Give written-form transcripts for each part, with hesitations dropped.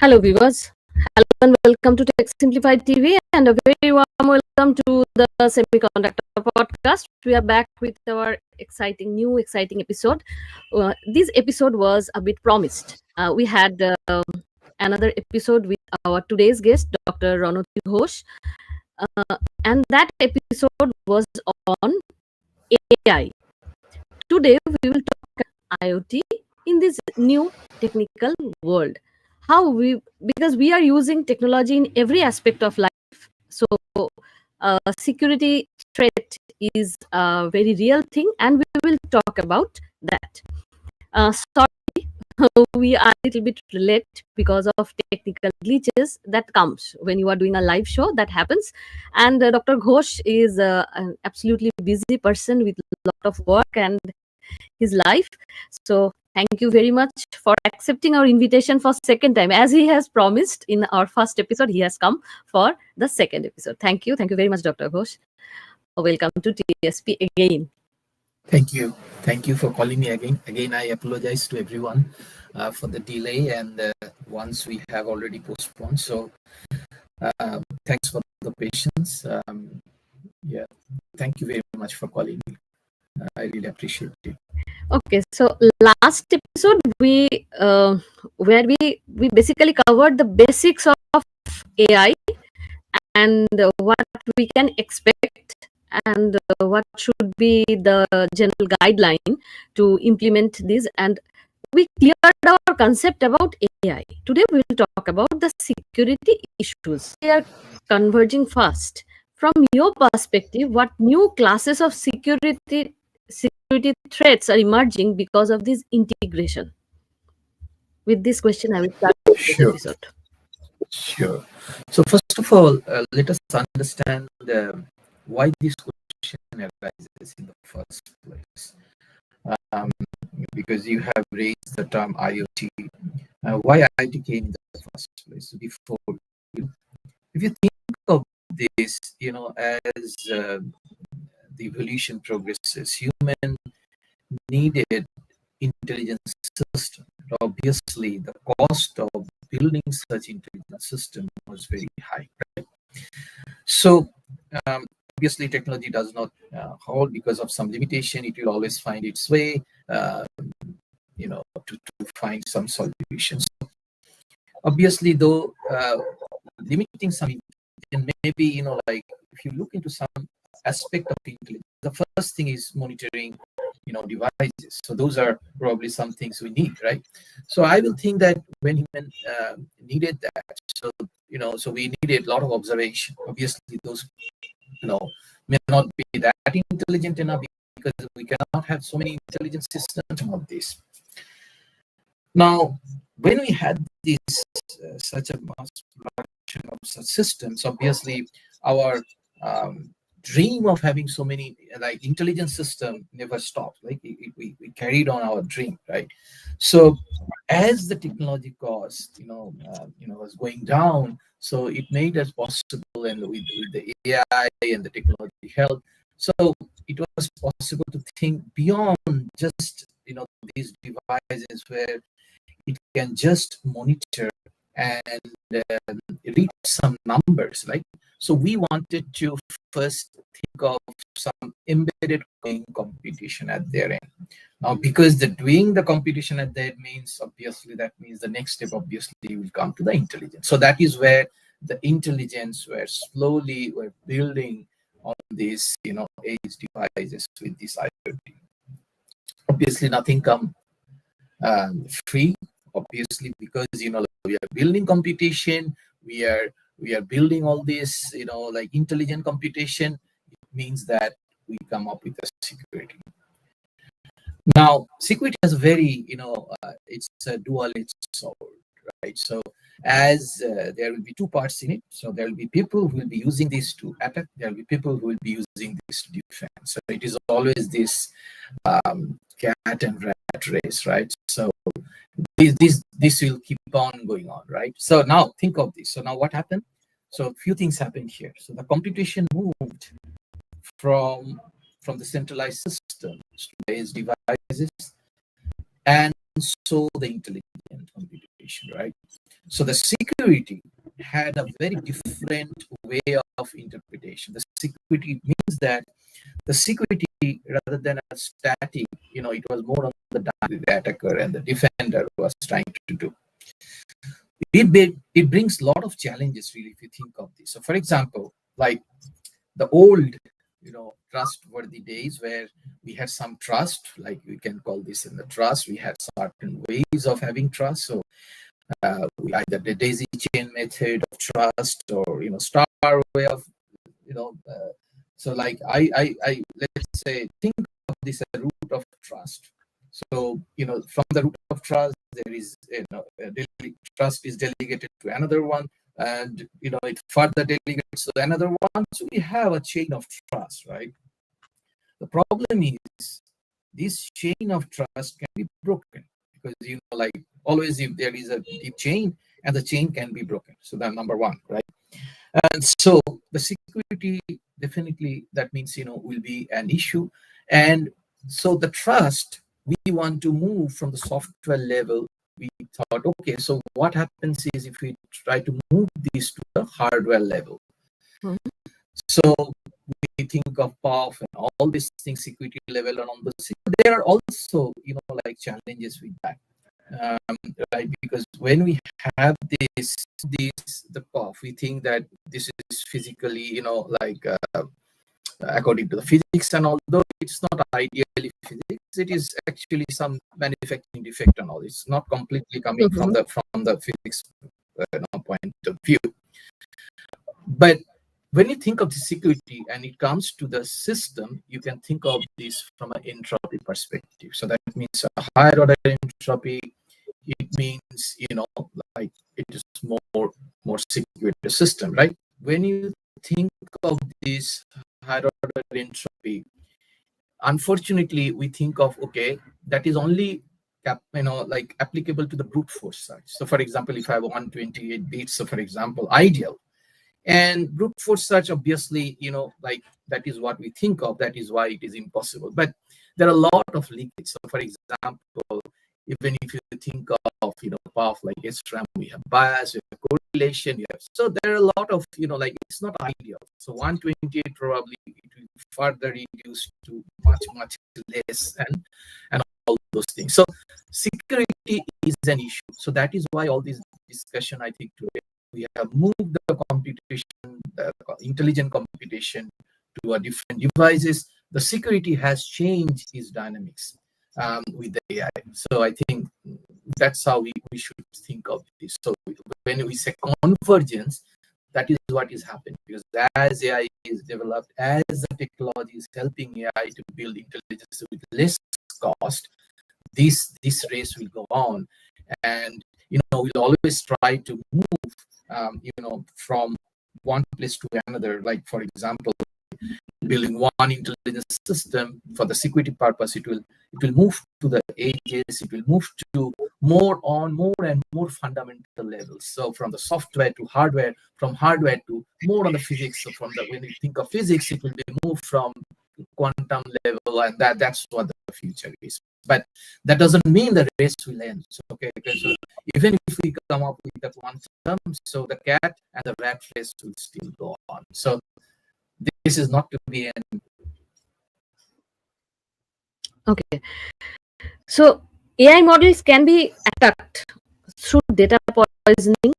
Hello, viewers. Hello and welcome to Tech Simplified TV and a very warm welcome to the Semiconductor Podcast. We are back with our exciting episode. This episode was a bit promised. We had another episode with our today's guest, Dr. Ranadhir Ghosh, and that episode was on AI. Today, we will talk IoT in this new technical world. How we because we are using technology in every aspect of life. So, security threat is a very real thing, and we will talk about that. Sorry, we are a little bit late because of technical glitches that comes when you are doing a live show. That happens, and Dr. Ghosh is an absolutely busy person with a lot of work and his life. So thank you very much for accepting our invitation for second time. As he has promised in our first episode, he has come for the second episode. Thank you. Thank you very much, Dr. Ghosh. Welcome to TSP again. Thank you. Thank you for calling me again. Again, I apologize to everyone for the delay and once we have already postponed. So thanks for the patience. Thank you very much for calling me. I really appreciate it. Okay, so last episode where we basically covered the basics of AI and what we can expect and what should be the general guideline to implement this, and we cleared our concept about AI. Today we will talk about the security issues. They are converging fast. From your perspective, what new classes of security threats are emerging because of this integration? With this question, I will start this Sure, episode. sure. So first of all, let us understand why this question arises in the first place. Um, because you have raised the term IoT. Why IoT came in the first place? Before, if you think of this, as the evolution progresses, human needed intelligence system. Obviously, the cost of building such intelligence system was very high. Right? So, obviously, technology does not hold because of some limitation. It will always find its way, to find some solutions. Obviously, though, limiting some, and maybe like if you look into some aspect of intelligence, the first thing is monitoring devices. So those are probably some things we need, right? So I will think that when human needed that, so we needed a lot of observation. Obviously those may not be that intelligent enough because we cannot have so many intelligent systems of this. Now when we had this such a mass production of such systems, obviously our dream of having so many like intelligence system never stopped. Like we carried on our dream, right? So as the technology cost was going down, so it made us possible, and with the AI and the technology help, so it was possible to think beyond just these devices where it can just monitor and read some numbers, right? So we wanted to first think of some embedded computation at their end. Now, because the doing the computation at their end means, obviously, that means the next step obviously will come to the intelligence. So that is where the intelligence we're building on these edge devices with this IoT. Obviously, nothing come free. Obviously, because we are building computation, we are building all this like intelligent computation. It means that we come up with a security. Now security is very it's a dual-edged sword, right? So as there will be two parts in it, so there will be people who will be using this to attack, there will be people who will be using this to defend. So it is always this cat and rat race, right? So this will keep on going on, right? So now think of this. So now what happened? So a few things happened here. So the computation moved from the centralized systems to the edge devices, and so the intelligent computation, right? So the security had a very different way of interpretation. The security means that the security, rather than a static, it was more on the attacker and the defender was trying to do. It brings a lot of challenges, really, if you think of this. So, for example, like the old, trustworthy days where we had some trust, like we can call this in the trust, we had certain ways of having trust. So either the daisy chain method of trust or star way of so like I let's say think of this as a root of trust. So from the root of trust there is trust is delegated to another one, and it further delegates to another one. So we have a chain of trust, right? The problem is this chain of trust can be broken because like always if there is a deep chain and the chain can be broken. So that's number one, right? And so the security definitely, that means will be an issue. And so the trust, we want to move from the software level. We thought, okay, so what happens is if we try to move this to the hardware level. Mhm. So we think of PUF and all these things, security level and all those. There are also like challenges with that, right? Because when we have the PUF, we think that this is physically like according to the physics, and although it's not ideally physics, it is actually some manufacturing defect and all. It's not completely coming from the physics point of view. But when you think of the security and it comes to the system, you can think of this from an entropy perspective. So that means a higher order entropy. It means like it is more secure the system, right? When you think of this higher order entropy, unfortunately we think of, okay, that is only like applicable to the brute force search. So for example, if I have 128 bits, so for example, ideal. And brute force search, obviously, like that is what we think of. That is why it is impossible. But there are a lot of leakage. So, for example, even if you think of, path like SRAM, we have bias, we have correlation. So there are a lot of, like it's not ideal. So 128 probably it will further reduce to much less and all those things. So security is an issue. So that is why all this discussion, I think, today we have moved the computation, the intelligent computation to a different devices. The security has changed its dynamics with the AI. So I think that's how we should think of this. So when we say convergence, that is what is happening, because as AI is developed, as the technology is helping AI to build intelligence with less cost, this race will go on, and we'll always try to move from one place to another. Like for example, building one intelligence system for the security purpose, it will move to the edges, it will move to more and more fundamental levels. So from the software to hardware, from hardware to more on the physics. So when you think of physics, it will be moved from quantum level, and that's what the future is. But that doesn't mean the race will end. So so even if we come up with the quantum, so the cat and the rat race will still go on. So this is not to be an. Okay. So AI models can be attacked through data poisoning.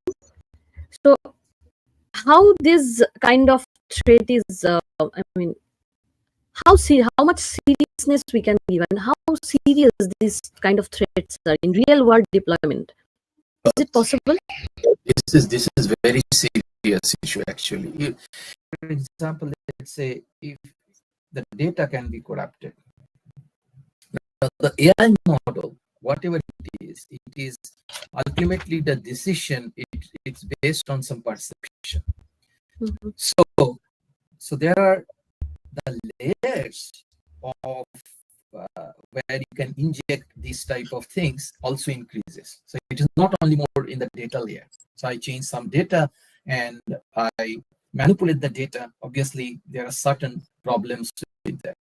So how this kind of threat is, how much seriousness we can give, and how serious these kind of threats are in real world deployment? Is it possible? This is very serious issue actually. For example, let's say if the data can be corrupted, the AI model, whatever it is ultimately the decision. It's based on some perception. Mm-hmm. So there are the layers of where you can inject these type of things also increases. So it is not only more in the data layer. So I change some data and I manipulate the data. Obviously, there are certain problems with that.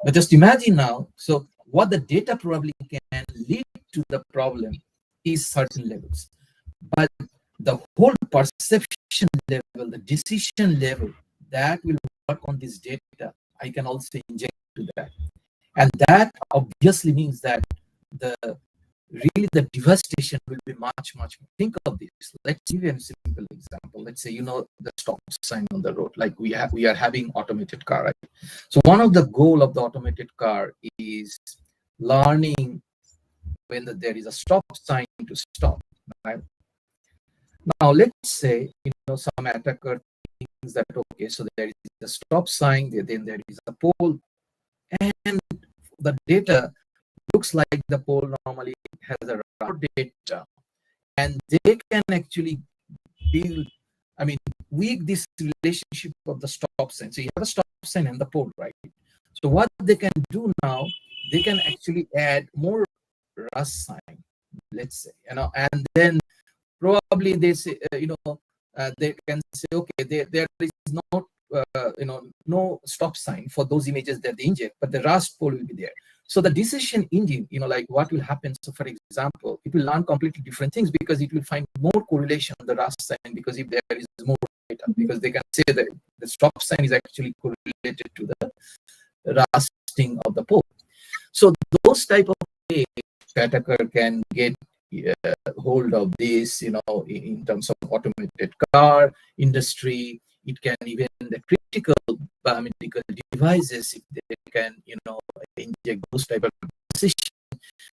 But just imagine now, so what the data probably can lead to the problem is certain levels. But the whole perception level, the decision level, that will work on this data, I can also inject to that. And that obviously means that the really the devastation will be much, much more. Think of this. Let's give you a simple example. Let's say, the stop sign on the road, like we are having automated car, right? So one of the goal of the automated car is learning when there is a stop sign to stop, right? Now let's say, some attacker thinks that, okay, so there is a stop sign, then there is a pole, and the data looks like the pole normally has a raw data, and they can actually build, I mean, weak this relationship of the stop sign. So you have a stop sign and the pole, right? So what they can do now, they can actually add more rust sign, let's say, and then probably they say, they can say, okay, there is no stop sign for those images that they inject, but the rust pole will be there. So the decision engine, like what will happen? So for example, it will learn completely different things because it will find more correlation on the rust sign, because if there is more data, because they can say that the stop sign is actually correlated to the rusting of the pole. So those type of ways attacker can get hold of this, in terms of automated car industry. It can even the critical biomedical devices, if they can, inject those type of decisions.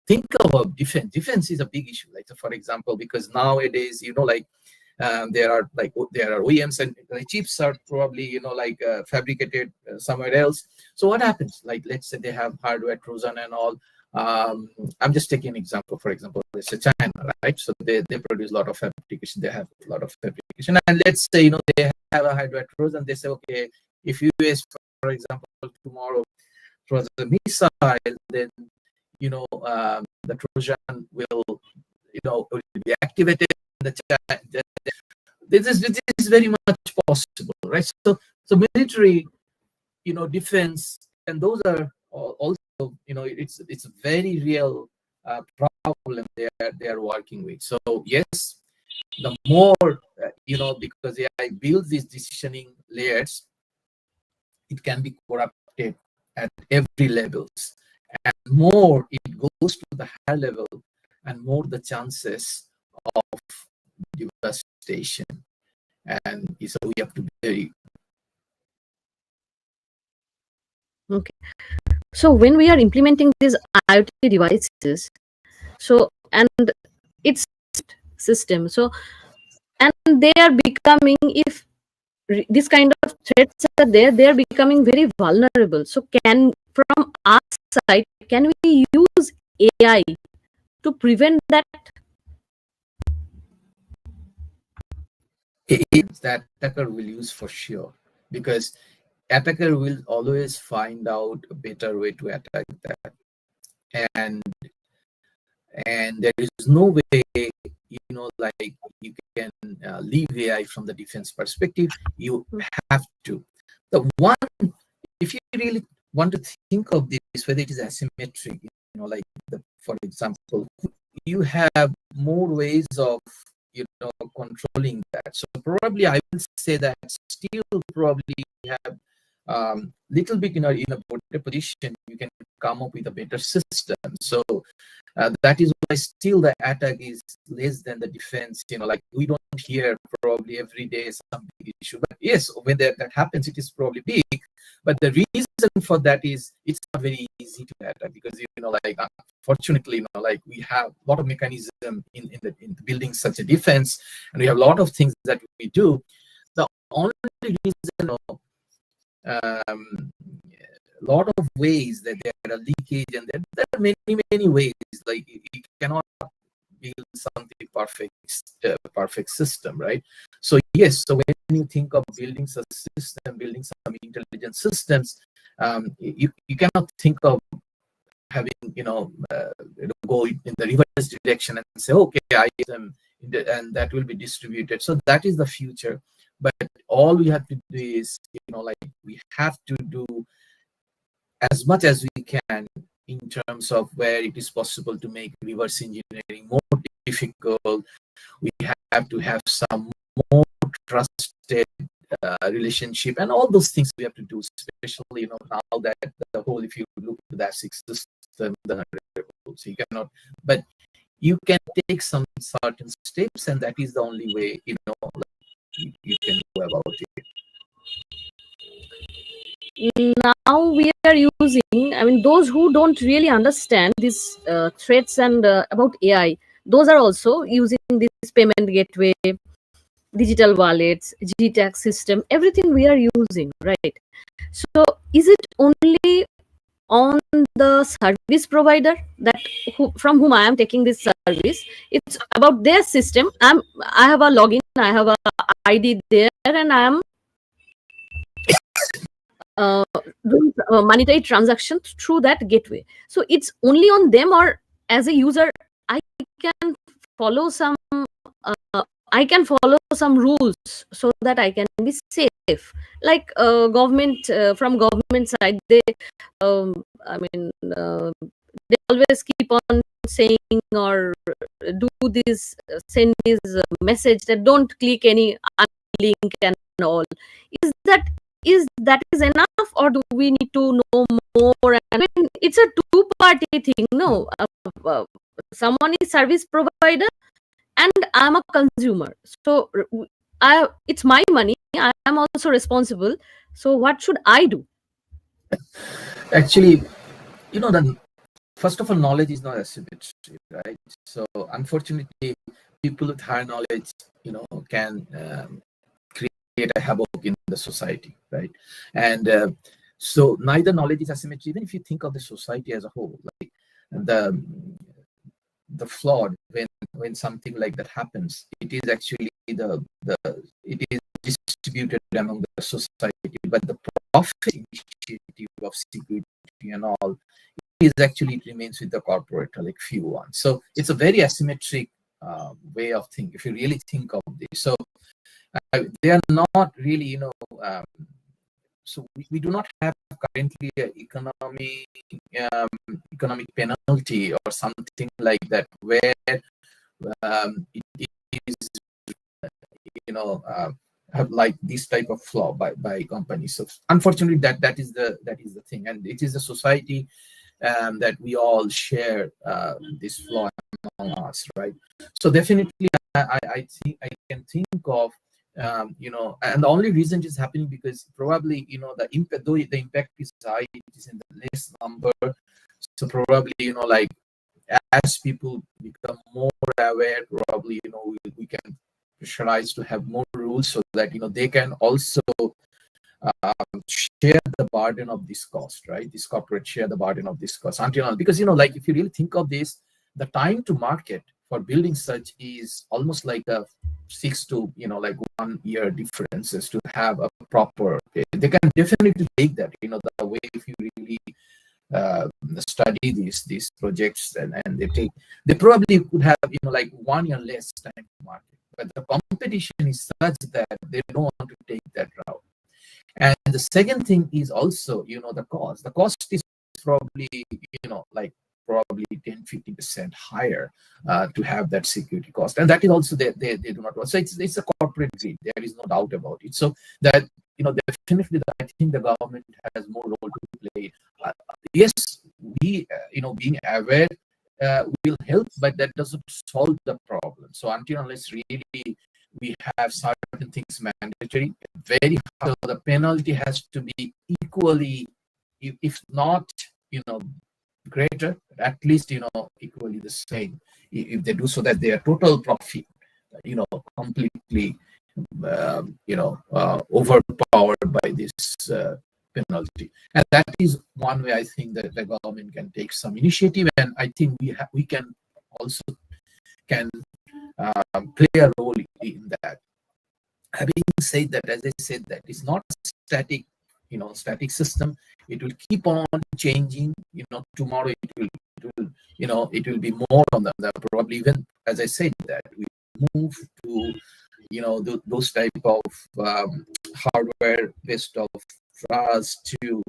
Think about defense. Defense is a big issue. Like, so for example, because nowadays, there are OEMs, and the chips are probably, fabricated somewhere else. So what happens? Like, let's say they have hardware Trojan and all. I'm just taking an example. For example, let's say China, right? So they produce a lot of fabrication. They have a lot of fabrication, and let's say, they have a hardware Trojan. They say, okay, if US, for example, tomorrow throws a missile, then the Trojan will be activated. This is very much possible, right? So military, defense, and those are also, it's a very real problem they are working with. So yes, the more because AI builds these decisioning layers, it can be corrupted at every levels, and more it goes to the higher level, and more the chances of devastation. And so we have to be very. Okay. So when we are implementing these IoT devices, so and it's system, so and they are becoming, if this kind of threats are there, they are becoming very vulnerable. So from our side, can we use AI to prevent that? That attacker will use for sure, because attacker will always find out a better way to attack that, and there is no way, like you can leave AI from the defense perspective. You have to. The one, if you really want to think of this, whether it is asymmetric, like for example, you have more ways of controlling that. So probably I will say that still probably have little bit in a better position, you can come up with a better system. So that is why still the attack is less than the defense. Like we don't hear probably every day some big issue, but yes, when that happens, it is probably big. But the reason for that is it's not very easy to attack, because like unfortunately, like we have a lot of mechanism in building such a defense, and we have a lot of things that we do. The only reason, a lot of ways that there are leakage, and there are many ways. Like you cannot build something perfect system, right? So yes, so when you think of building a system, building some intelligent systems, you cannot think of having go in the reverse direction and say, okay, I am, and that will be distributed. So that is the future. But all we have to do is, like we have to do as much as we can in terms of where it is possible to make reverse engineering more difficult, We have to have some more trusted relationship, and all those things we have to do, especially now that the whole, if you look at the ASIC system, the so you cannot, but you can take some certain steps, and that is the only way you can go about it. Now we are using, I mean, those who don't really understand these threats and about AI, those are also using this payment gateway, digital wallets, GTAG system, everything we are using, right? So is it only on the service provider that from whom I am taking this service? It's about their system. I have a login, I have a ID there, and I am doing monetary transactions through that gateway. So it's only on them, or as a user, I can follow some I can follow some rules so that I can be safe. Like government, from government side, I mean, they always keep on saying or do this, send this message that don't click any link and all. Is that is enough, or do we need to know more? I mean, it's a two-party thing. No, someone is service provider and I'm a consumer. So it's my money. I am also responsible. So what should I do? Actually, the first of all, knowledge is not asymmetry, right? So unfortunately, people with higher knowledge, can create a havoc in the society, right? And so neither knowledge is asymmetry. Even if you think of the society as a whole, like the flawed, when something like that happens, it is actually the it is distributed among the society, but the profit initiative of security and all is actually, it remains with the corporate, like few ones. So it's a very asymmetric way of thinking, if you really think of this. So they are not really, so we do not have currently an economic penalty or something like that, where it is, have like this type of flaw by companies. So unfortunately, that is the thing, and it is a society that we all share this flaw among us, right? So definitely, I think I can think of, and the only reason it is happening because probably, the impact, though the impact is high, it is in the less number. So probably, like as people become more aware, probably, we can pressurize to have more rules so that they can also share the burden of this cost, right? This corporate share the burden of this cost until, because like if you really think of this, the time to market for building such is almost like a 6 to like 1 year differences to have a proper. They can definitely take that, the way, if you really study these projects, and they probably could have like 1 year less time to market, but the competition is such that they don't want to take that route. And the second thing is also, the cost is probably, like probably 10-15% higher to have that security cost, and that is also they do not want. So it's a corporate greed, there is no doubt about it. So that, definitely I think the government has more role to play. Yes, we being aware will help, but that doesn't solve the problem. So until unless really we have certain things mandatory, very hard, so the penalty has to be equally, if not greater, at least equally the same, if they do, so that their total profit completely overpowered by this penalty. And that is one way I think that the government can take some initiative, and I think we can also can play a role in that. Having said that, as I said, that it's not static, static system. It will keep on changing. Tomorrow it will be more on the probably, even as I said, that we move to those type of hardware based of trust to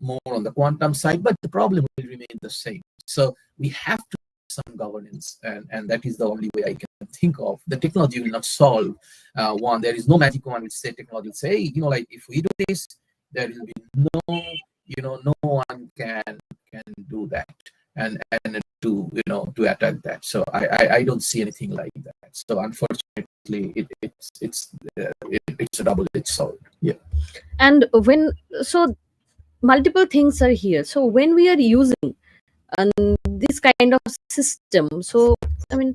more on the quantum side, but the problem will remain the same. So we have to some governance, and that is the only way I can think of. The technology will not solve one. There is no magic wand which say technology will say, hey, like if we do this, there will be no, no one can do that and to attack that. So I don't see anything like that. So unfortunately, it's a double-edged sword. Yeah. And when so multiple things are here. So when we are using this kind of system, so I mean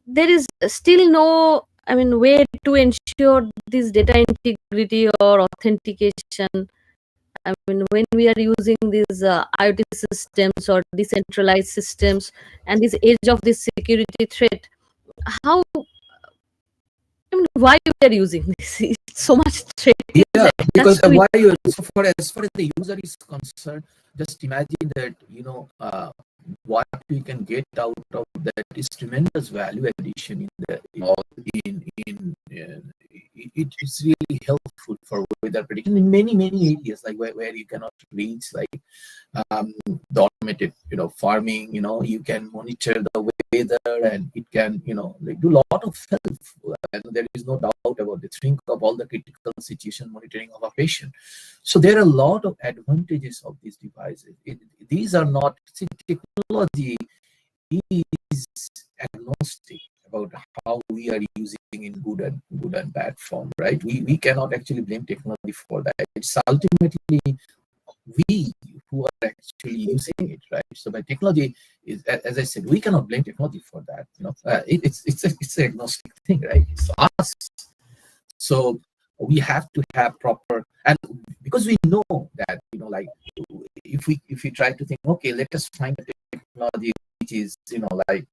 there is still no way to ensure this data integrity or authentication. I mean, when we are using these IoT systems or decentralized systems and this edge of this security threat, how, why we are using this? It's so much threat is Yeah, because attached to it. why as far as the user is concerned, just imagine that what we can get out of that is tremendous value addition in the it is really helpful for weather prediction in many areas, like where you cannot reach, like the automated farming. You can monitor the weather, and it can like do a lot of help, and there is no doubt about it. Think of all the critical situation monitoring of a patient. So there are a lot of advantages of these devices. These are not, see, technology is agnostic about how we are using in good and bad form, right? We cannot actually blame technology for that. It's ultimately we who are actually using it, right? So by technology is, as I said, we cannot blame technology for that. It's an agnostic thing, right? It's us. So we have to have proper, and because we know that like if we try to think, okay, let us find a technology which is like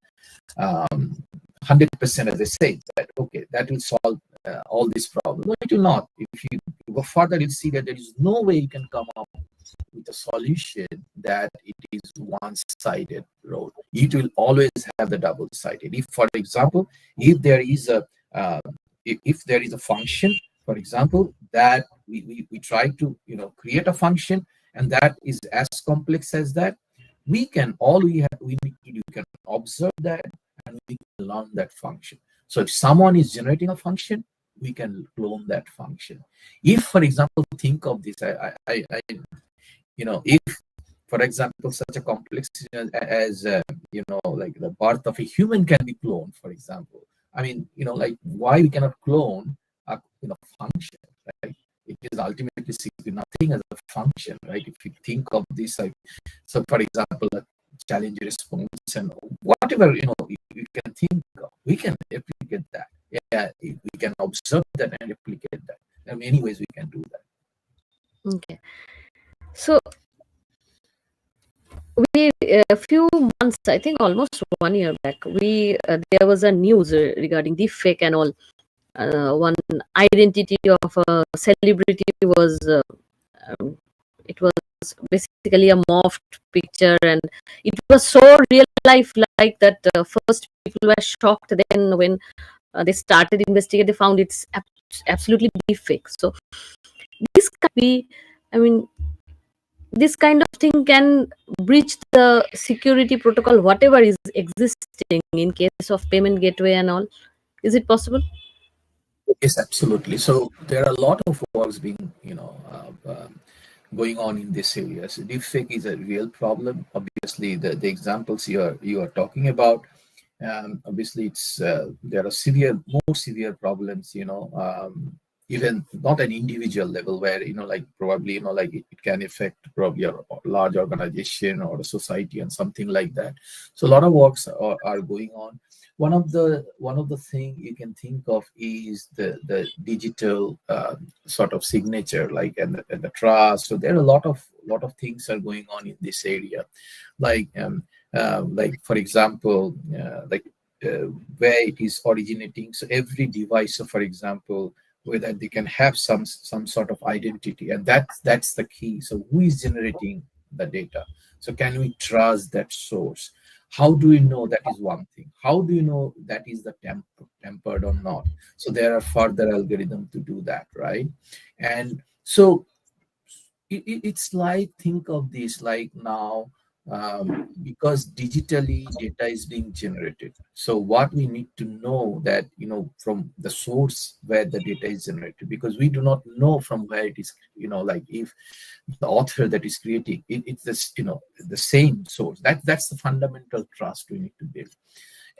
100%, as I say, that okay, that will solve all these problems. No, it will not. If you go further, you'll see that there is no way you can come up with a solution that it is one-sided road. It will always have the double-sided. If, for example, if there is a if there is a function, for example, that we try to create a function, and that is as complex as that, we can we need to do, we can observe that, and we can learn that function. So if someone is generating a function, we can clone that function. If, for example, think of this, if, for example, such a complexity as like the birth of a human can be cloned, for example. I mean, like why we cannot clone a function, right? It is ultimately nothing as a function, right? If you think of this, like, so for example, a challenge response and whatever you can think of, we can replicate that. Yeah, we can observe that and replicate that. There are many ways we can do that. Okay. So we a few months, I think almost 1 year back, there was a news regarding deepfake and all. One identity of a celebrity was um, it was basically a morphed picture, and it was so real life like that. First people were shocked, then when they started investigating, they found it's absolutely deepfake. So this can be, I mean, this kind of thing can breach the security protocol whatever is existing in case of payment gateway and all. Is it possible? Yes, absolutely. So there are a lot of works being, going on in this area. So deepfake is a real problem. Obviously, the examples you are talking about, obviously, it's there are more severe problems. Even not an individual level, where like probably like it can affect probably a large organization or a society and something like that. So a lot of works are going on. One of the thing you can think of is the digital sort of signature, like and the trust. So there are a lot of things are going on in this area, like for example, where it is originating. So every device, so for example, whether they can have some sort of identity, and that's the key. So who is generating the data? So can we trust that source? How do we know that is one thing? How do you know that is the tempered or not? So there are further algorithms to do that, right? And so it's like, think of this like now, because digitally data is being generated. So what we need to know that, from the source where the data is generated, because we do not know from where it is, like if the author that is creating it, it's this, the same source. That's the fundamental trust we need to build.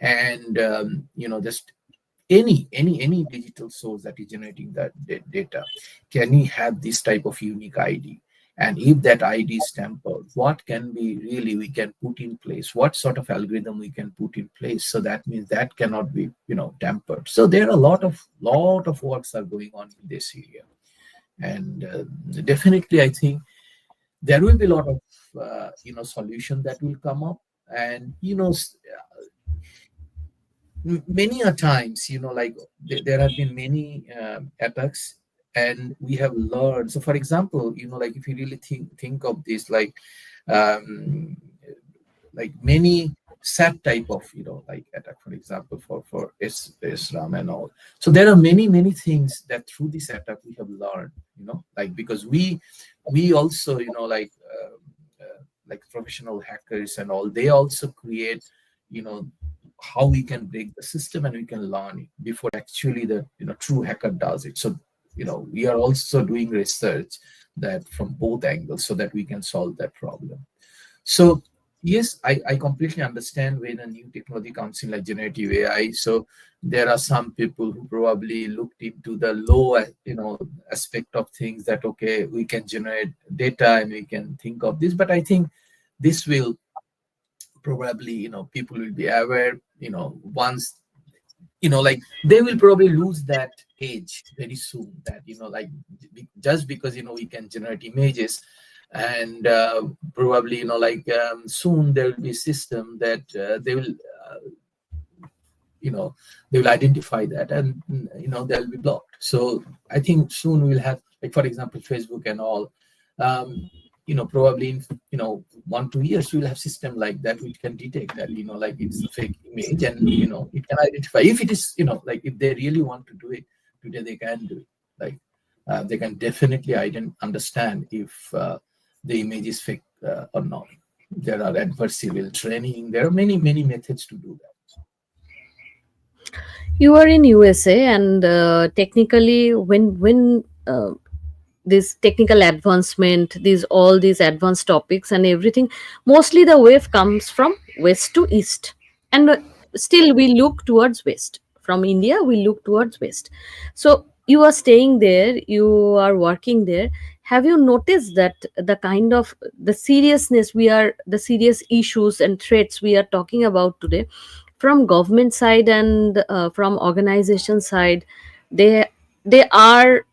And just any digital source that is generating that data, can we have this type of unique ID? And if that ID is tampered, what can we can put in place? What sort of algorithm we can put in place? So that means that cannot be, tampered. So there are a lot of works are going on in this area. And definitely, I think there will be a lot of solution that will come up. And many a times, like there have been many attacks, and we have learned. So for example, like if you really think of this, um, like many SAT type of, like attack, for example, for SRAM and all. So there are many things that through this attack we have learned, like because we also, like professional hackers and all, they also create, you know how we can break the system, and we can learn it before actually the true hacker does it. So we are also doing research that from both angles, so that we can solve that problem. So yes, I completely understand when a new technology comes in like generative AI. So there are some people who probably looked into the low aspect of things, that okay, we can generate data and we can think of this. But I think this will probably, people will be aware, once, like they will probably lose that edge very soon, that like just because we can generate images. And probably, soon there will be a system that they will you know they will identify that, and they'll be blocked. So I think soon we'll have, like for example, Facebook and all. Probably in 1-2 years we'll have system like that which can detect that like it's a fake image, and it can identify if it is, like if they really want to do it today, they can do it. Like they can definitely understand if the image is fake or not. There are adversarial training, there are many methods to do that. You are in USA, and technically, when this technical advancement, these all these advanced topics and everything, mostly the wave comes from west to east, and still we look towards west. From India, we look towards west. So you are staying there, you are working there. Have you noticed that the kind of the seriousness the serious issues and threats we are talking about today, from government side and from organization side, they they are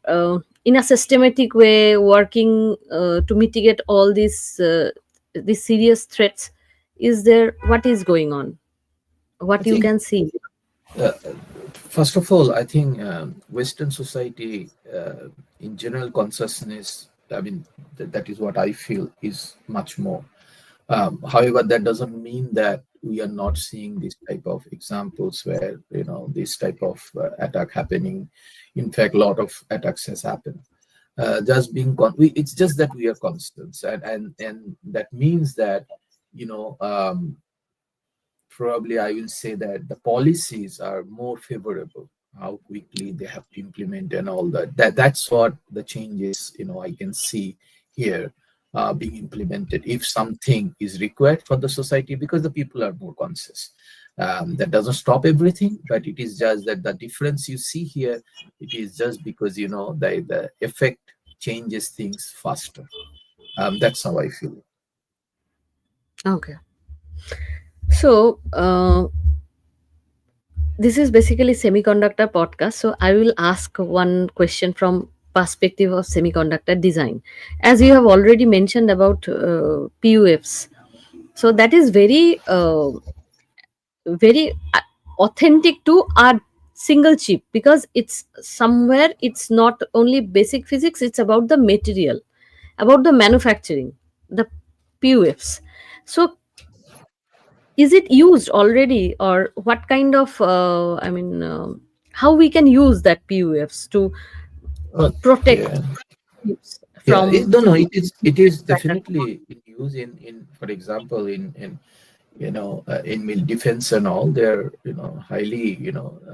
in a systematic way working to mitigate all these serious threats? Is there, what is going on, I what you think can see? uh, first of all, I think Western society, in general consciousness, I mean, that is what I feel is much more. However, that doesn't mean that we are not seeing this type of examples where this type of attack happening. In fact, a lot of attacks has happened. Just being it's just that we are constant, and that means that you know um, probably I will say that the policies are more favorable, how quickly they have to implement and all that. That's what the changes I can see here being implemented. If something is required for the society, because the people are more conscious, that doesn't stop everything, but it is just that the difference you see here, it is just because the effect changes things faster. That's how I feel. Okay. So this is basically Semiconductor Podcast. So I will ask one question from perspective of semiconductor design. As you have already mentioned about PUFs, so that is very authentic to our single chip, because it's somewhere, it's not only basic physics, it's about the material, about the manufacturing, the PUFs. So is it used already, or what kind of how we can use that PUFs to Uh, protect yeah. Yeah, from no, no, it is attacker. definitely in use in for example in in defense and all. They're highly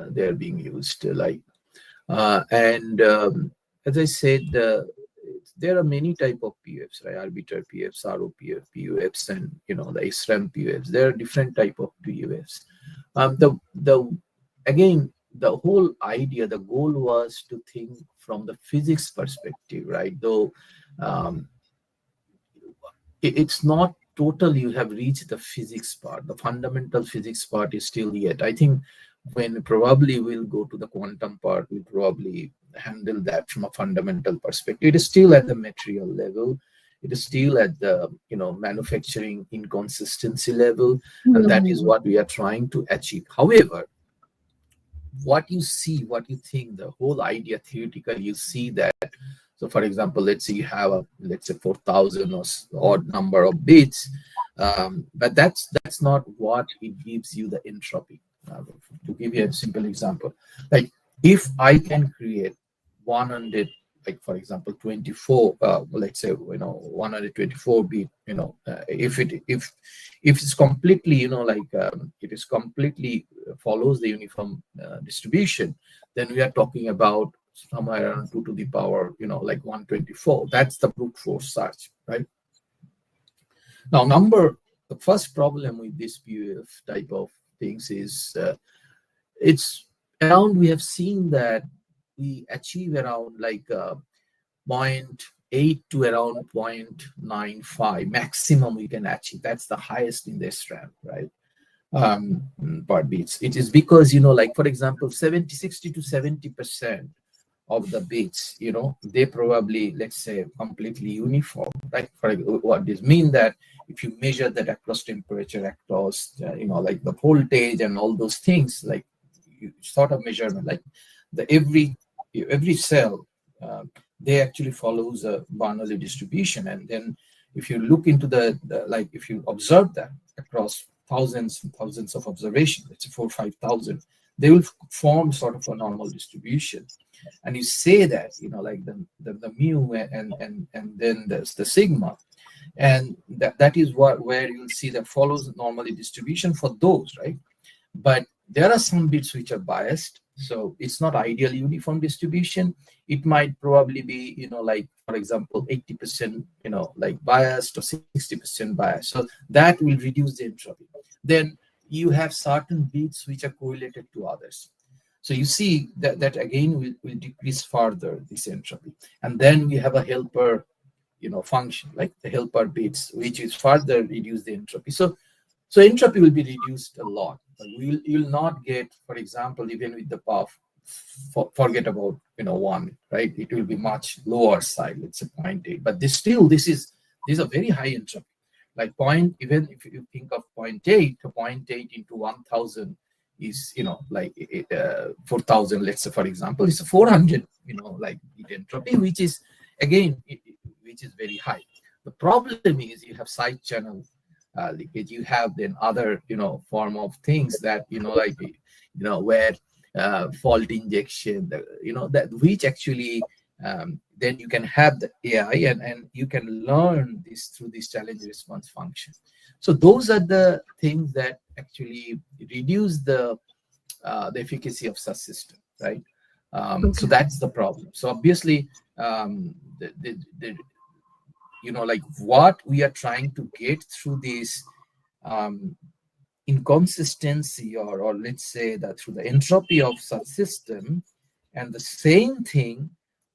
they're being used like and as I said, there are many type of PUFs, right? Arbiter PUFs, ROPF, PUFs, and the SRAM PUFs. There are different type of PUFs. The again, the whole idea, the goal was to think from the physics perspective, right? Though um, it's not total you have reached the physics part, the fundamental physics part is still yet. I think when probably we'll go to the quantum part, we'll probably handle that from a fundamental perspective. It is still at the material level, it is still at the manufacturing inconsistency level, and that is Mhm. what we are trying to achieve. However, what you see, what you think, the whole idea theoretically, you see that. So, for example, let's say you have a, let's say, 4,000 or odd number of bits, but that's not what it gives you the entropy. To give you a simple example, like if I can create 100, like for example 24, let's say 124 bit, if it's completely it is completely follows the uniform distribution, then we are talking about somewhere around 2 to the power, like 124. That's the brute force search, right? Now, the first problem with this PUF type of things is it's around, we have seen that we achieve around like point 0.8 to around 0.95 maximum we can achieve. That's the highest in this RAM, right? Per bits. It is because, like for example, 60 to 70% of the bits, they probably, let's say, completely uniform, right? For what this mean that if you measure that across temperature, across, like the voltage and all those things, like you sort of measurement, like the every cell, they actually follows a Bernoulli distribution. And then if you look into the like, if you observe that across thousands and thousands of observations, let's say 4 or 5 thousand, they will form sort of a normal distribution. And you say that, like the mu and then there's the sigma, and that is where you'll see that follows normally distribution for those, right? But there are some bits which are biased, so it's not ideal uniform distribution. It might probably be, like for example 80%, like biased, or 60% biased. So that will reduce the entropy. Then you have certain bits which are correlated to others, so you see that again will decrease further this entropy. And then we have a helper function, like the helper bits, which is further reduce the entropy. So entropy will be reduced a lot. But you'll not get, for example, even with the PUF, forget about one, right? It will be much lower side, let's say zero point 0.8. But this is a very high entropy. Like point, even if you think of zero point 0.8, to zero point 0.8 into 1,000 is, like 4,000, let's say, for example, it's a 400, like entropy, which is again which is very high. The problem is you have side channel leakage. You have then other form of things that like where fault injection, that which actually then you can have the AI, and you can learn this through this challenge response function. So those are the things that actually reduce the efficacy of such system, right? So Okay. that's the problem. So obviously, the like what we are trying to get through this um, inconsistency, or let's say that through the entropy of such system, and the same thing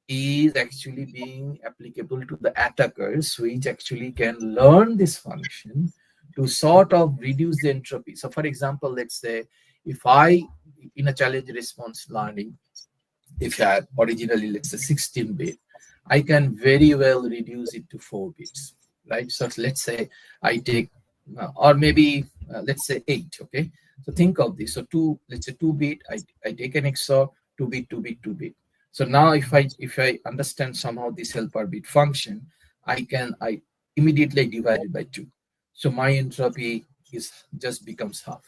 is actually being applicable to the attackers, which actually can learn this function to sort of reduce the entropy. So for example, let's say if I, in a challenge response learning, if I had originally, let's say, 16 bit, I can very well reduce it to 4 bits, right? So let's say I take, or maybe let's say 8, okay? So think of this. So let's say 2 bit, I take an XOR, 2 bit, 2 bit, 2 bit. So now if I understand somehow this helper bit function, I immediately divide it by 2. So my entropy is just becomes half.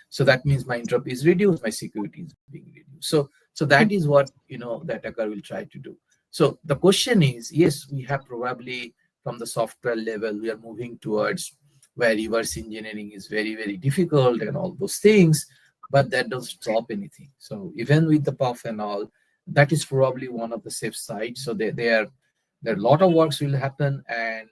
So that means my entropy is reduced, my security is being reduced. So that is what the attacker will try to do. So the question is, yes, we have probably from the software level, we are moving towards where reverse engineering is very, very difficult and all those things, but that doesn't stop anything. So even with the puff and all, that is probably one of the safe sides. So there are a lot of works will happen, and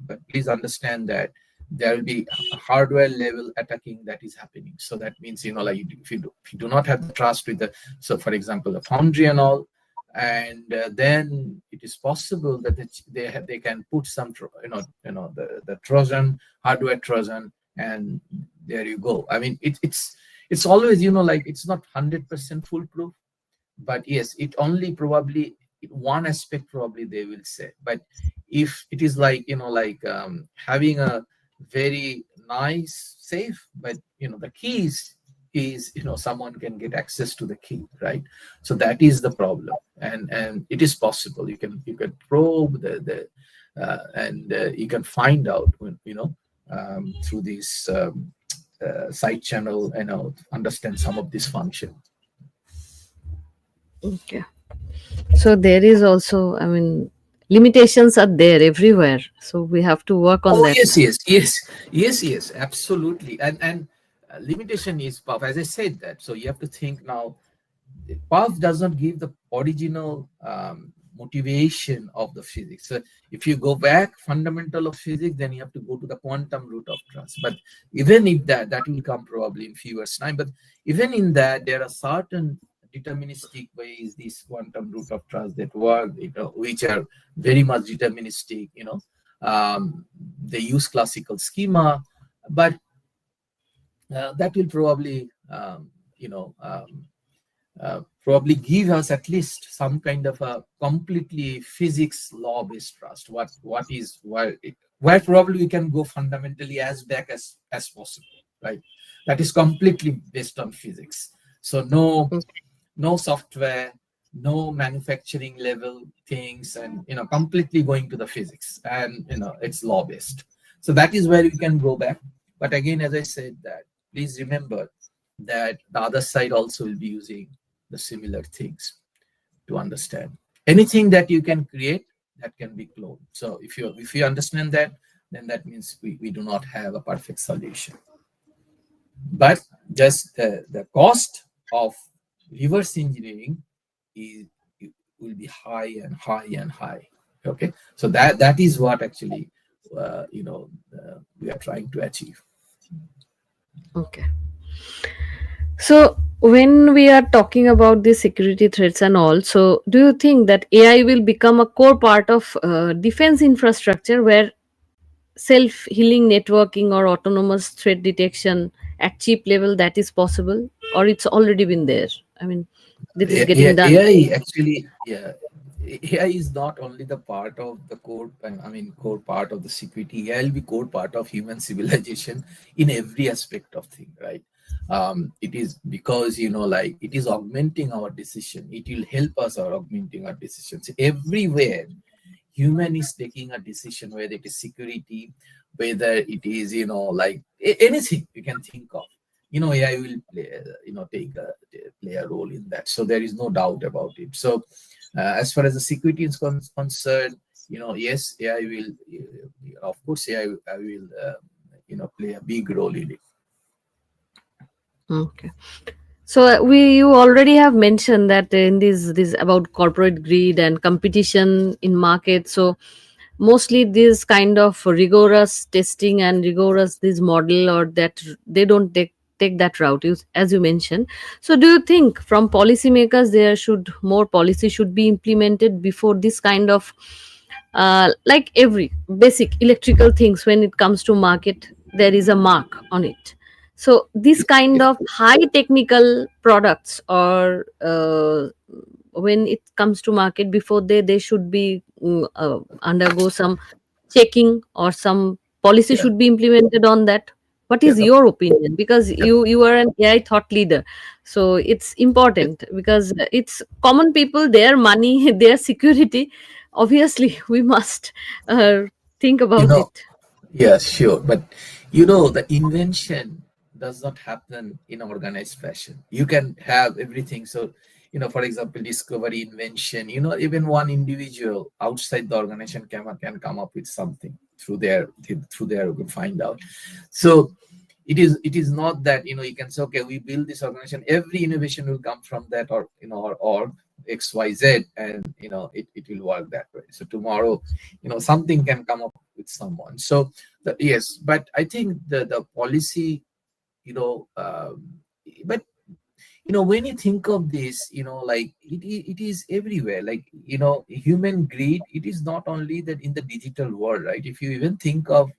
but please understand that there will be a hardware level attacking that is happening. So that means, like if you do not have the trust with the, so for example, the foundry and all, and then it is possible that they can put some the Trojan, hardware Trojan, and there you go. I mean, it's always, like it's not 100% foolproof, but yes, it only probably one aspect probably they will say. But if it is like, having a very nice safe, but the keys is, someone can get access to the key, right? So that is the problem, and it is possible. You can probe the and you can find out when, through this side channel, understand some of this function. Okay. So there is also, I mean, limitations are there everywhere. So we have to work on Oh that. yes, yes, yes, yes, absolutely. And limitation is puff, as I said that. So you have to think now. Puff does not give the original motivation of the physics. So if you go back fundamental of physics, then you have to go to the quantum root of trust. But even if that will come probably in few years time. But even in that, there are certain deterministic ways these quantum root of trust that work, which are very much deterministic. They use classical schema, but that will probably probably give us at least some kind of a completely physics law based trust. What is where probably we can go fundamentally as back as possible, right? That is completely based on physics. So no software, no manufacturing level things, and completely going to the physics, and it's law based. So that is where we can go back. But again, as I said, that please remember that the other side also will be using the similar things to understand. Anything that you can create, that can be cloned. So if you understand that, then that means we do not have a perfect solution. But just the cost of reverse engineering is will be high and high and high. Okay, so that is what actually we are trying to achieve. Okay. So when we are talking about the security threats and all, so do you think that AI will become a core part of defense infrastructure where self-healing networking or autonomous threat detection at chip level that is possible, or it's already been there? I mean, this is getting done. AI actually, yeah, AI is not only the part of the core, core part of the security. AI will be core part of human civilization in every aspect of thing, right? It is because like it is augmenting our decision. It will help us or augmenting our decisions everywhere. Human is taking a decision, whether it is security, whether it is like anything you can think of. AI will play, play a role in that. So there is no doubt about it. So as far as the security is concerned, yes, AI will, of course, AI will, play a big role in it. Okay. So you already have mentioned that in this about corporate greed and competition in market. So mostly this kind of rigorous testing and rigorous this model, or that they don't take that route, as you mentioned. So do you think from policymakers there should more policy should be implemented before this kind of like every basic electrical things when it comes to market there is a mark on it? So this kind Yeah. of high technical products, or when it comes to market, before they should be undergo some checking, or some policy Yeah. should be implemented on that. What Yeah. is your opinion? Because you are an AI thought leader, so it's Yeah. important because it's common people, their money, their security. Obviously, we must uh, think You about know, it. yeah, sure. But the invention does not happen in organized fashion. You can have everything. So for example, discovery, invention, even one individual outside the organization can come up with something through their find out. So it is not that you can say, okay, we build this organization, every innovation will come from that, or XYZ, and it will work that way. So tomorrow, something can come up with someone. So yes, but I think the policy, but when you think of this, like it is everywhere. Like, human greed, it is not only that in the digital world, right? If you even think of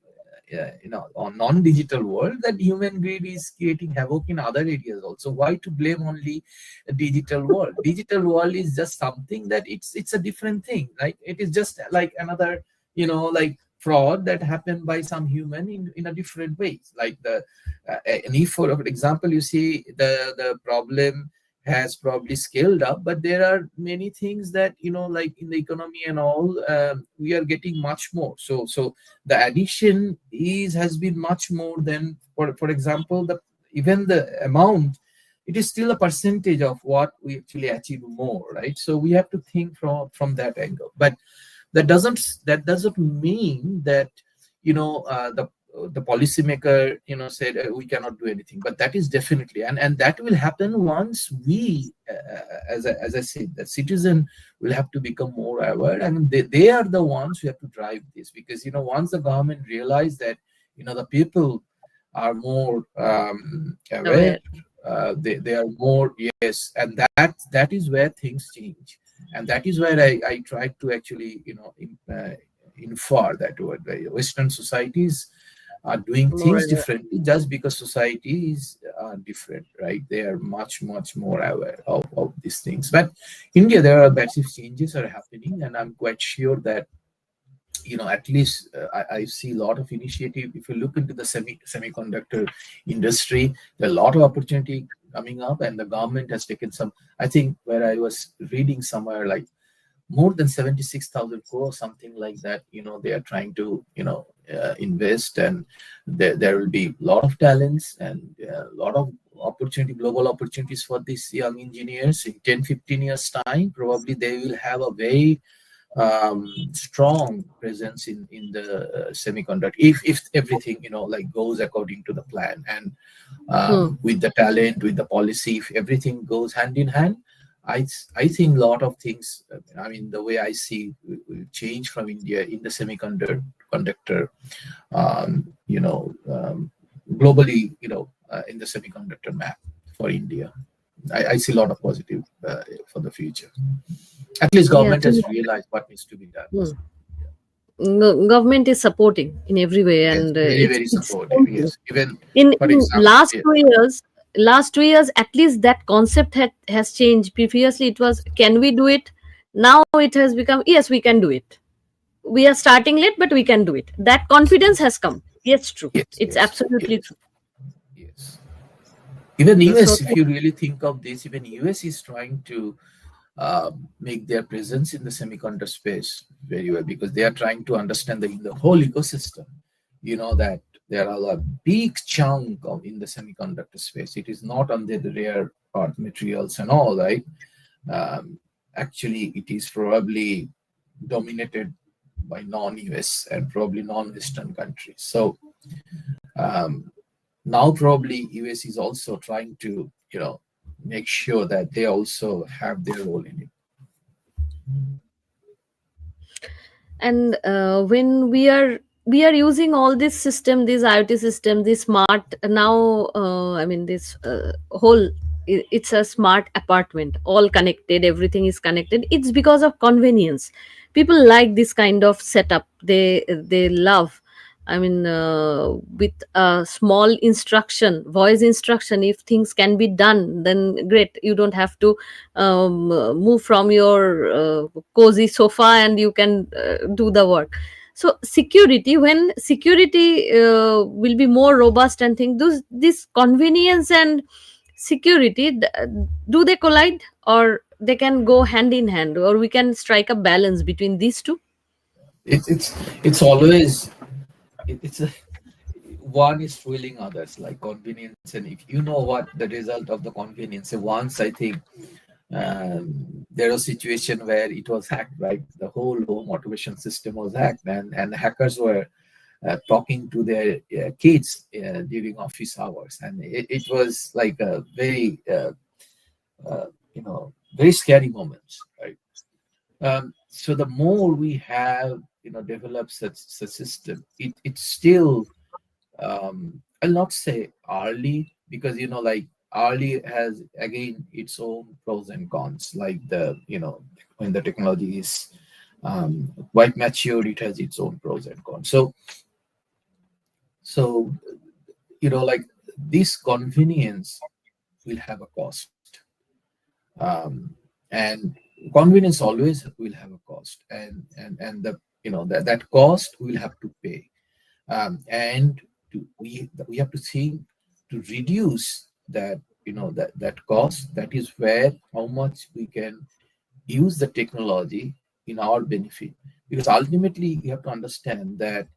on non-digital world, that human greed is creating havoc in other areas also. Why to blame only the digital world? Digital world is just something that it's a different thing. Like, it is just like another, like fraud that happened by some human in a different ways. Like and if, for example, you see the problem has probably scaled up, but there are many things that, like in the economy and all, we are getting much more. So the addition has been much more than, for example, even the amount, it is still a percentage of what we actually achieve more, right? So we have to think from that angle. But that doesn't mean that, the policymaker, said, we cannot do anything. But that is definitely, and that will happen once we, as I said, the citizen will have to become more aware. I mean, they are the ones who have to drive this, because, once the government realize that, the people are more aware, Aware. they are more, yes, and that is where things change. And that is where I tried to actually, infer that Western societies are doing More things aware. differently just because society is different, right? They are much, much more aware of these things. But India, there are massive changes are happening, and I'm quite sure that, at least I see a lot of initiative. If you look into the semiconductor industry, there are a lot of opportunity coming up, and the government has taken some, I think, where I was reading somewhere, like more than 76,000 crore, something like that, they are trying to, invest, and there will be a lot of talents and a lot of opportunity, global opportunities for these young engineers. In 10-15 years time, probably they will have a very strong presence in the semiconductor, if everything, like goes according to the plan. And Hmm. with the talent, with the policy, if everything goes hand in hand, I think a lot of things, I mean, the way I see will change from India in the semiconductor, globally, in the semiconductor map for India. I see a lot of positive for the future. At least Yeah. government has realized what needs to be done. Hmm. Government is supporting in every way, Yes, and very, it's very it's supportive. Yes, even for in example, yes, last 2 years at least, that concept has changed. Previously it was, can we do it? Now it has become, yes, we can do it. We are starting late, but we can do it. That confidence has come. Yes, true. yes, It's yes, absolutely yes, true. yes. Even So US, if you really think of this, even US is trying to make their presence in the semiconductor space very well, because they are trying to understand the whole ecosystem. That there are a big chunk of in the semiconductor space. It is not only the rare earth materials and all, right? Um, Actually, it is probably dominated by non-US and probably non-Western countries. So um, now probably US is also trying to, make sure that they also have their role in it. and when we are using all this system, this IoT system, this smart now, I mean this whole, it's a smart apartment, all connected, everything is connected. It's because of convenience. People like this kind of setup. They love, I mean, with a small instruction, voice instruction, if things can be done, then great. You don't have to move from your cozy sofa, and you can do the work. So security, when security will be more robust and things, this convenience and security, do they collide, or they can go hand in hand, or we can strike a balance between these two? It's always it's a, one is fooling others, like convenience, and if you know what the result of the convenience. So once I think There was a situation where it was hacked, right? The whole home automation system was hacked, and hackers were talking to their kids during office hours, and it was like a very very scary moments, right? So the more we have developed such system, it's still I'll not say early, because like early has again its own pros and cons. Like when the technology is quite mature, it has its own pros and cons. So like this convenience will have a cost, um, and convenience always will have a cost, and the that cost we'll have to pay, and we have to think to reduce that that cost. That is where how much we can use the technology in our benefit, because ultimately you have to understand that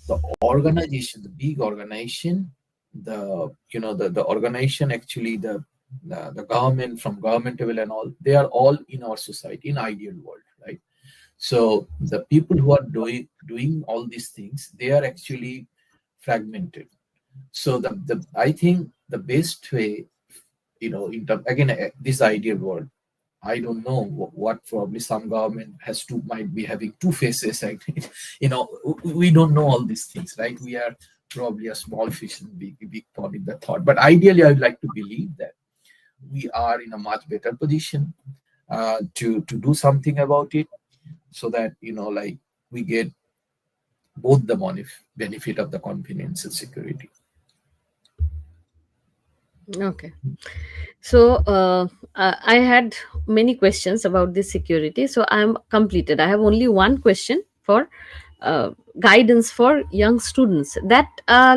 the organization, the big organization, the organization, actually the government, from government level and all, they are all in our society in ideal world, right? So the people who are doing all these things, they are actually fragmented. So the I think the best way, in term, again, this ideal world, I don't know what probably some government has to might be having two faces. Like, we don't know all these things, right? We are probably a small fish in big pond in the thought. But ideally, I would like to believe that we are in a much better position to do something about it, so that like we get both the benefit of the convenience and security. Okay. So I had many questions about this security. So I'm completed. I have only one question for guidance for young students. That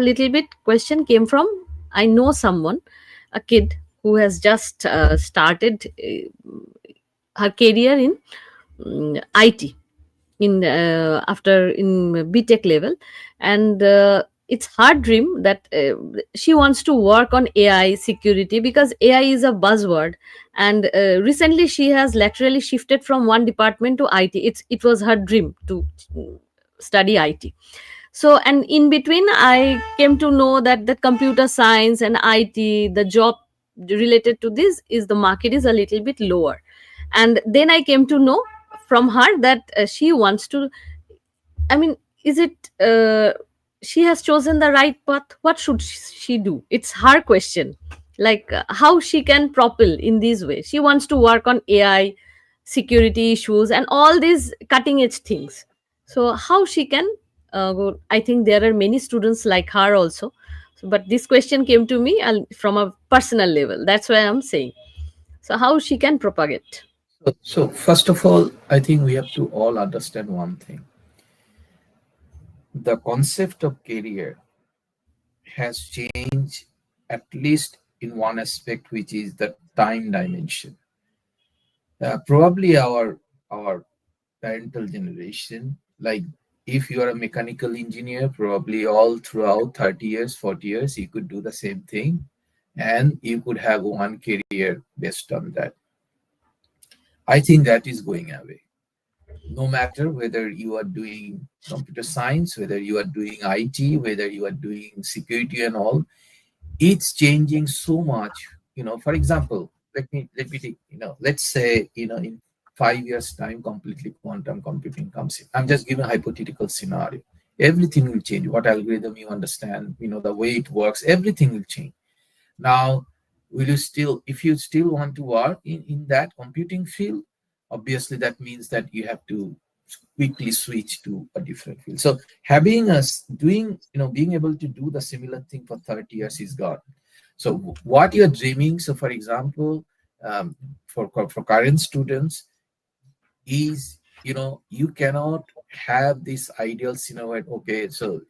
little bit question came from, I know someone, a kid who has just started her career in IT, in after in BTech level, and it's her dream that she wants to work on AI security, because AI is a buzzword, and recently she has laterally shifted from one department to IT. It was her dream to study IT. So, and in between I came to know that computer science and IT, the job related to this, is the market is a little bit lower. And then I came to know from her that she wants to, I mean, is it she has chosen the right path? What should she do? It's her question. Like how she can propel in this way. She wants to work on AI, security issues, and all these cutting edge things. So how she can go? I think there are many students like her also. So, but this question came to me from a personal level. That's why I'm saying. So how she can propagate? So first of all, I think we have to all understand one thing: the concept of career has changed, at least in one aspect, which is the time dimension. Probably our parental generation, like if you are a mechanical engineer, probably all throughout 30 years, 40 years, you could do the same thing, and you could have one career based on that. I think that is going away. No matter whether you are doing computer science, whether you are doing IT, whether you are doing security and all, it's changing so much. For example, let me take, let's say, in 5 years time, completely quantum computing comes in. I'm just giving a hypothetical scenario. Everything will change. What algorithm you understand, the way it works, everything will change. Now, will you still, if you still want to work in that computing field, obviously that means that you have to quickly switch to a different field. So having us doing, being able to do the similar thing for 30 years is gone. So what you're dreaming, so for example, for current students, is you cannot have this ideal scenario. Okay, so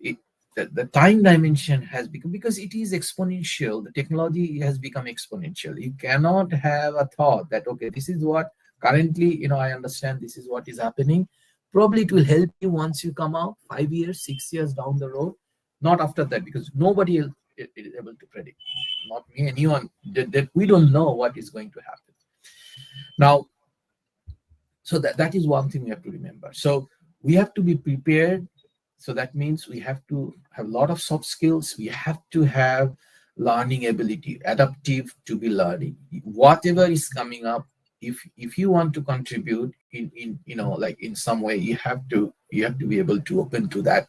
the time dimension has become, because it is exponential, the technology has become exponential. You cannot have a thought that, okay, this is what currently, I understand this is what is happening. Probably it will help you once you come out 5 years, 6 years down the road, not after that, because nobody is able to predict, not me, anyone, that we don't know what is going to happen. Now, so that is one thing we have to remember. So we have to be prepared. So that means we have to have a lot of soft skills. We have to have learning ability, adaptive to be learning whatever is coming up. If you want to contribute in like in some way, you have to be able to open to that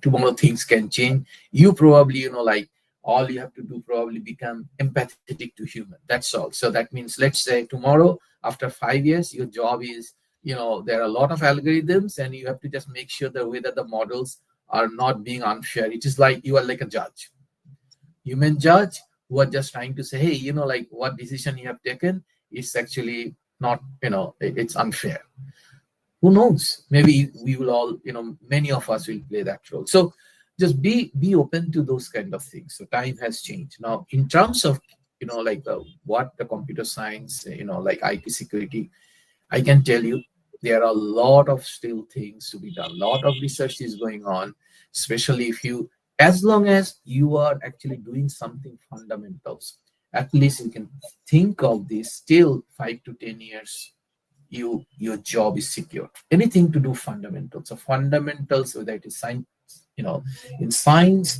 tomorrow things can change. You probably like all you have to do probably become empathetic to human. That's all. So that means, let's say tomorrow, after 5 years, your job is, there are a lot of algorithms, and you have to just make sure the whether the models are not being unfair. It is like you are like a judge, human judge, who are just trying to say, hey, like what decision you have taken is actually not, it's unfair. Who knows? Maybe we will all, many of us will play that role. So just be open to those kind of things. So time has changed now in terms of, like what the computer science, like IT security. I can tell you there are a lot of still things to be done. A lot of research is going on, especially if you, as long as you are actually doing something fundamentals, at least you can think of this still 5 to 10 years. Your job is secure. Anything to do fundamentals. So fundamentals, whether it is science, in science,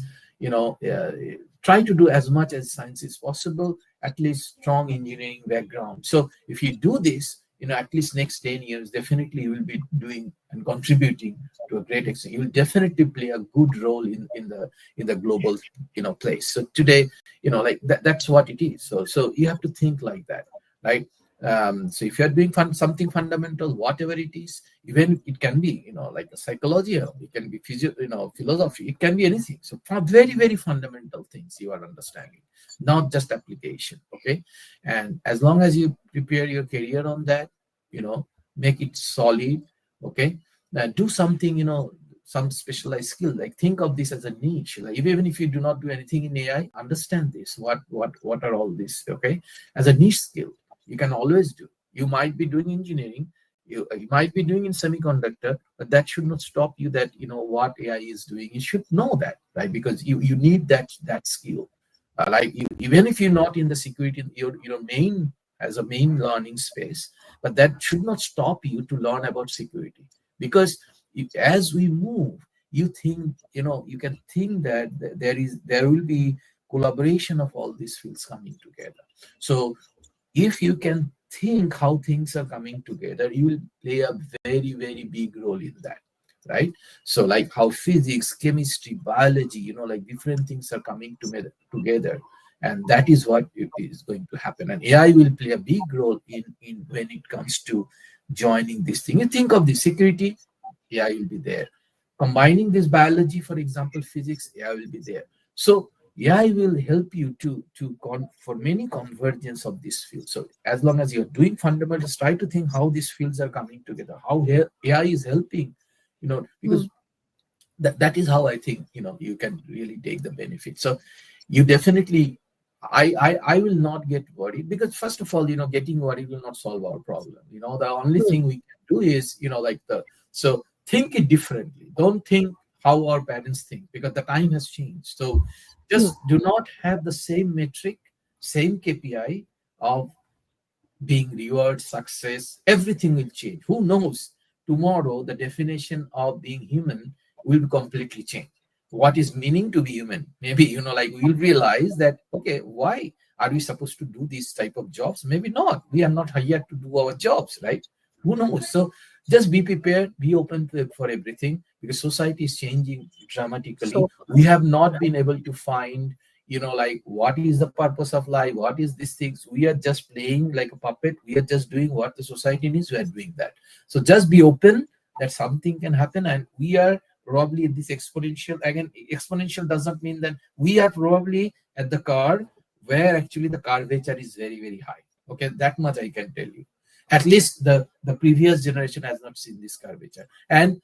try to do as much as science is possible. At least strong engineering background. So if you do this, at least next 10 years, definitely you will be doing and contributing to a great extent. You will definitely play a good role in the global place. So today, like that's what it is. So you have to think like that, right? So if you're doing something fundamental, whatever it is, even it can be, like a psychology, it can be philosophy, it can be anything. So very, very fundamental things you are understanding, not just application. Okay. And as long as you prepare your career on that, make it solid. Okay. Now do something, some specialized skill. Like think of this as a niche. Like even if you do not do anything in AI, understand this. What are all this? Okay. As a niche skill, you can always do. You might be doing engineering, you might be doing in semiconductor, but that should not stop you that what AI is doing. You should know that, right? Because you need that skill. Like even if you're not in the security, your main as a main learning space, but that should not stop you to learn about security. Because as we move, you think you can think that there will be collaboration of all these fields coming together. So if you can think how things are coming together, you will play a very, very big role in that, right? So like how physics, chemistry, biology, like different things are coming together, and that is what is going to happen. And AI will play a big role in when it comes to joining this thing. You think of the security, AI will be there. Combining this biology, for example, physics, AI will be there. So AI will help you for many convergence of this field. So as long as you're doing fundamentals, try to think how these fields are coming together, how AI is helping, because that is how I think you can really take the benefit. So you definitely, I will not get worried, because first of all, getting worried will not solve our problem. The only thing we can do is so think it differently. Don't think how our parents think, because the time has changed. So just do not have the same metric, same KPI of being reward, success. Everything will change. Who knows? Tomorrow, the definition of being human will be completely changed. What is meaning to be human? Maybe, like we'll realize that, okay, why are we supposed to do these type of jobs? Maybe not. We are not hired to do our jobs, right? Who knows? So just be prepared, be open for everything, because society is changing dramatically. So We have not been able to find, like what is the purpose of life? What is these things? We are just playing like a puppet. We are just doing what the society needs. We are doing that. So just be open that something can happen, and we are probably this exponential. Again, exponential does not mean that we are probably at the curve where actually the curvature is very, very high. Okay, that much I can tell you. At least the previous generation has not seen this curvature, and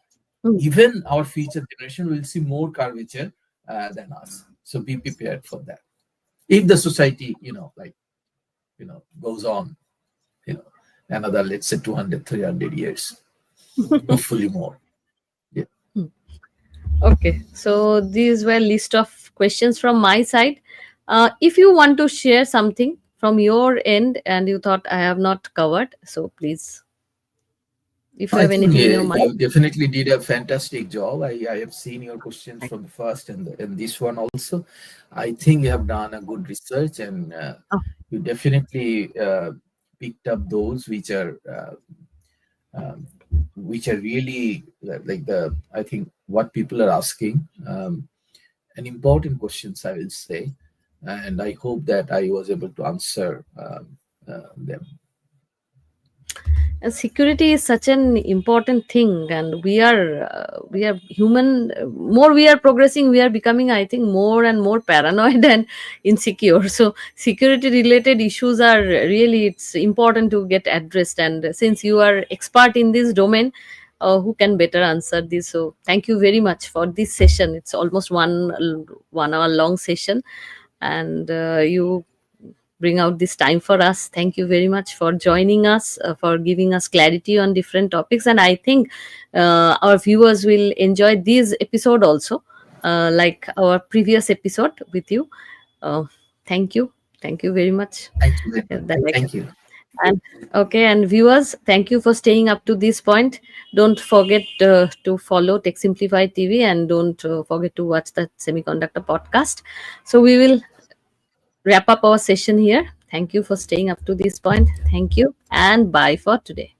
even our future generation will see more curvature than us. So be prepared for that. If the society, goes on, another, let's say 200, 300 years, hopefully more. Yeah. okay, so these were list of questions from my side. If you want to share something from your end and you thought I have not covered. So please, if No, you I have think anything in your mind. you definitely did a fantastic job. I have seen your questions from the first and this one also. I think you have done a good research, and Oh, you definitely picked up those um, which are really like the I think what people are asking, and important questions, I will say, and I hope that I was able to answer them. and security is such an important thing, and we are human. More we are progressing, we are becoming, I think, more and more paranoid and insecure. So security related issues are really, it's important to get addressed, and since you are expert in this domain, who can better answer this? So thank you very much for this session. It's almost 1 hour long session, and you bring out this time for us. Thank you very much for joining us, for giving us clarity on different topics. And I think our viewers will enjoy this episode also, like our previous episode with you. Uh, Thank you. Thank you very much. Thank you very much. That I can. Thank you. And okay, and viewers, thank you for staying up to this point. Don't forget to follow Tech Simplified TV, and don't forget to watch the Semiconductor podcast. So we will wrap up our session here. Thank you for staying up to this point. Thank you, and bye for today.